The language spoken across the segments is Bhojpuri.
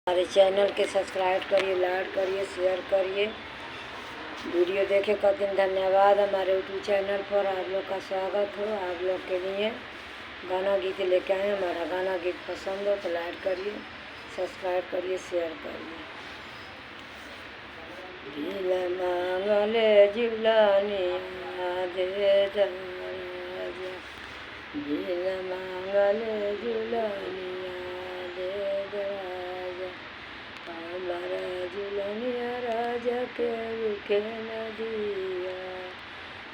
हमारे चैनल के सब्सक्राइब करिए, लाइक करिए, शेयर करिए। वीडियो देखे का दिन धन्यवाद। हमारे यूट्यूब चैनल पर आप लोग का स्वागत हो। आप लोग के लिए गाना गीत लेके आए। हमारा गाना गीत पसंद हो तो लाइक करिए, सब्सक्राइब करिए, शेयर करिए। दिल मांगले झुलनिया दे दराजा, दिल मांगले झुलनिया दे दराजा, हमारा झुलनिया राजा के रुके न दिया,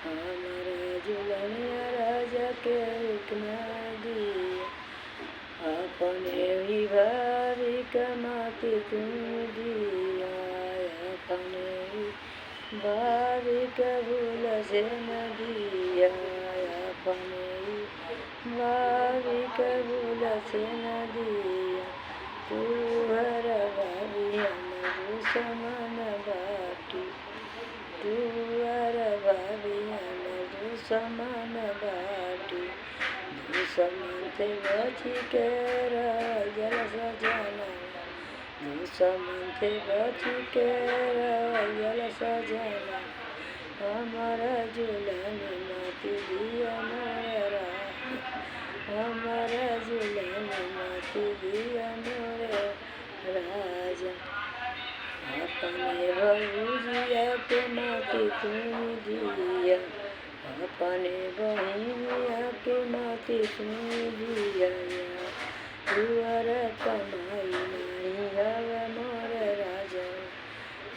हमारा झुलनिया राजा के रुक न दिया। अपने ही भाभी कमाती तुम दिया, अपने ही भाभी का भूल से न दिया, अपने ही भाभी का भूल से न दिया। तू हर भाभी हम समान बाटी, तू हर भाभी हम समान बाटी। दुश्मन से बच के रह जल सजना, दुश्मन से बच के रह जल सजना, हमारा झूलन मत दिया मोर राजा, हमारा झूलन मत दिया मोर राजा। अपने भौजिया के माटी तुम दिया, अपने बहिनिया के माटी तुम दिया। तुअर कमाई नहीं हवे मोर राजा,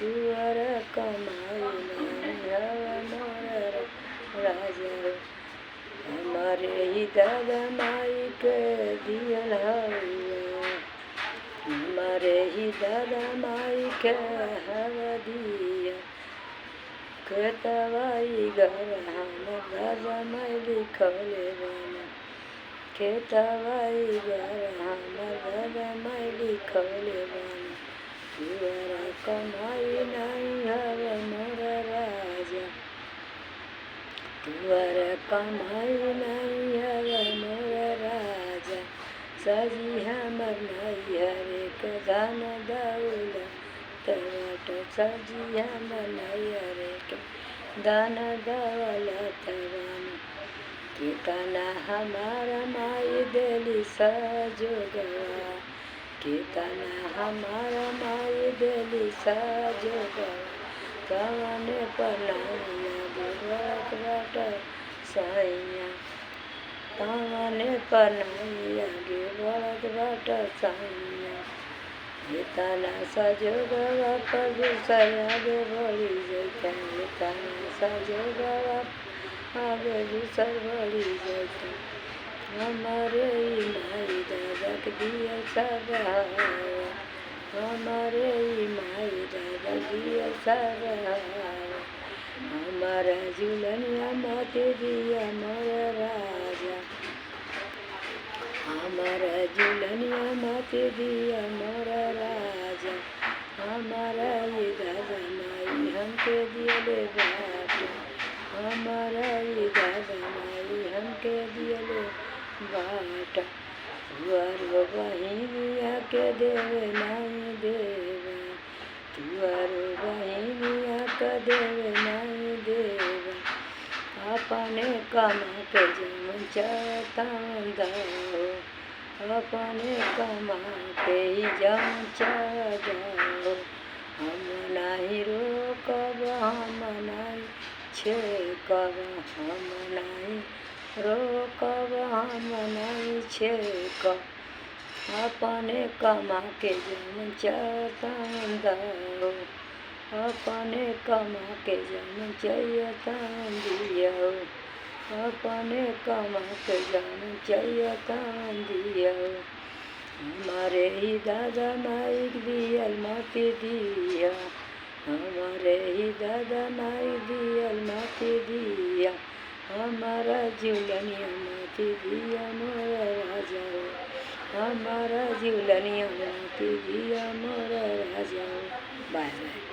तुअर कमाई नहीं हवे मोर राजा। हमारे ही दादा माई के दियल हवा, हमारे ही दादा माई के हवा दिया। खेतवाई घर हम दादा माई लिखले बना, खेतवाई घर हम दादा माई लिखले बना। तुअरा कमाई नहीं हवे मोर राजा, तुअरा कमाई नहीं हवे मोर राजा। सजी हमर नहीं हरे के धान दौला तबाट, सजी हमर नहीं हरे के दान दौलत बन। कितना हमारा माई देली सजोगवा, कितना हमारा माई देली सजोगवा। कवने पर नहीं आगे बढ़त बाटे सैया, कवने पर नहीं आगे बढ़त बाटे सैया। इतना सजोगवा पर दूसर आगे बढ़ी जैता, इतना सजोगवा आगे दूसर बढ़ी जैता। हमारे ही माई दादा के दिया सहारा, हमारे ही माई दादा दिया सहारा। हमारा झुलनिया मत दिया मोर राजा, हमारा झुलनिया मत दिया मोर राजा। हमारा ये दादा माई हमके दियले बाटे, हमारा ये दादा माई हमके दियले बाटा। तुअर बहिनिया के देवे नहीं देवा, तुअर बहिनिया के देवे नहीं देवा। अपने कमा के जम चतान दाओ, अपने कमा के ही जम जाओ। हम नहीं रोकब, हम नहीं छेकब, हम नहीं रोकब, हम नहीं छेकब। अपने कमा के जम चतान दाओ, अपने कमा के जम चतान दियो, अपने कमा के जम चतान दियो। हमारे ही दादा माई दियल मत दिया, हमारे ही दादा माई दियल मत दिया। हमारा झुलनिया मत दिया मोर राजा, हमारा झुलनिया मत दिया मोर राजा। By by.